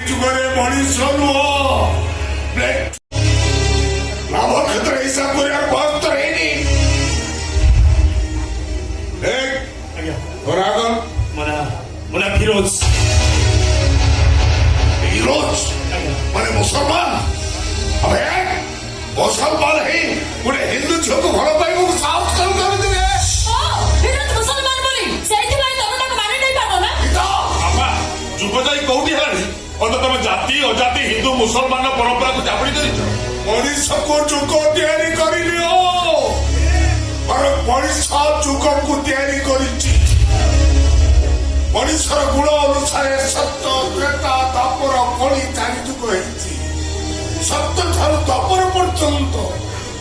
ଯୁଗରେ ମଣିଷ ନୁହଁ ଲାଭ କ୍ଷେତ୍ର ହିସାବ କରିବାର ବୟସ ତ ହେଇନି। ଫିରୋଜ ମାନେ ମୁସଲମାନ ମୁସଲମାନ ହେଇ ଗୋଟେ ହିନ୍ଦୁ ଝିଅକୁ ଭଲ ପାଇବାକୁ ସାହସ କରୁଛନ୍ତି। ଯୁଗ ଯାଇ କୋଉଠି ହେଲାଣି ତମେ ଜାତି ଅଜାତି ହିନ୍ଦୁ ମୁସଲମାନ ପରମ୍ପରାକୁ ଚାପଡ଼ି ଧରିଛ। ମଣିଷକୁ ଯୁଗ ତିଆରି କରିନିଅ ମଣିଷ ଯୁଗକୁ ତିଆରି କରିଛି। ମଣିଷର ଗୁଣ ଅନୁସାରେ ସତ୍ୟ ତ୍ରେତା ଦ୍ୱାପର କଳି ଚାରି ଯୁଗ ହେଇଛି। ସତ୍ୟ ଠାରୁ ଦ୍ୱାପର ପର୍ଯ୍ୟନ୍ତ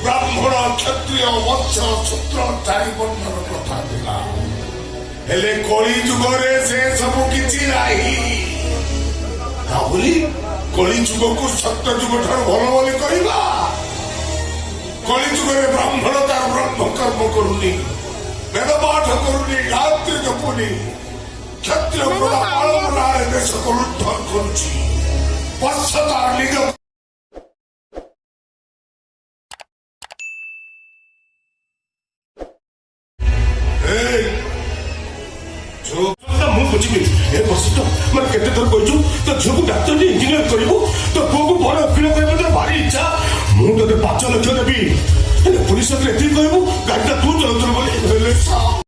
ବ୍ରାହ୍ମଣ କ୍ଷତ୍ରିୟ ବତ୍ସ ଶୂଦ୍ର ଚାରି ବର୍ଣ୍ଣର ପ୍ରଥା ଥିଲା। ହେଲେ କଳି ଯୁଗରେ ସେ ସବୁ କିଛି ନାହିଁ। ବୋଲି କଳି ଯୁଗକୁ ସତ୍ୟ ଯୁଗ ଠାରୁ ଭଲ ବୋଲି କହିବା। କଳି ଯୁଗରେ ବ୍ରାହ୍ମଣ ତାର ବ୍ରହ୍ମ କର୍ମ କରୁନି, ବେଦ ପାଠ କରୁନି, ଗାୟତ୍ରୀ ଜପୁନି, କ୍ଷତ୍ରିୟ ପ୍ରଦା ପାଳନରେ ଦେଶକୁ ଲୁଣ୍ଠନ କରୁଛି। ବତ୍ସ ତାର ନିଜ ମୁଁ ବୁଝିବି ଏ ବସିତ ମାନେ କେତେ ଥର କହିଛୁ ତୋ ଝିଅକୁ ଡାକ୍ତର ଇଞ୍ଜିନିୟର କରିବୁ, ତୋ ପୁଅକୁ ବଡ ଓକିଲ କରିବା ତୋର ଭାରି ଇଚ୍ଛା। ମୁଁ ତୋତେ 5 ଲକ୍ଷ ଦେବି, ହେଲେ ପୁଲିସ ଏତିକି କହିବୁ ଗାଡିଟା ତୁ ଚଲାଉଥିଲୁ ବୋଲି।